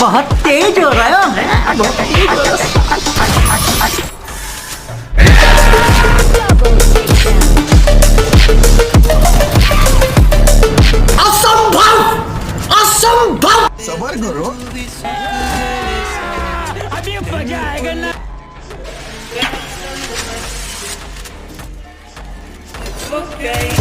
बहुत तेज हो रहा है, बहुत तेज हो रहा है। असंभव, असंभव। सबर करो। अभी मजा आएगा ना। Okay.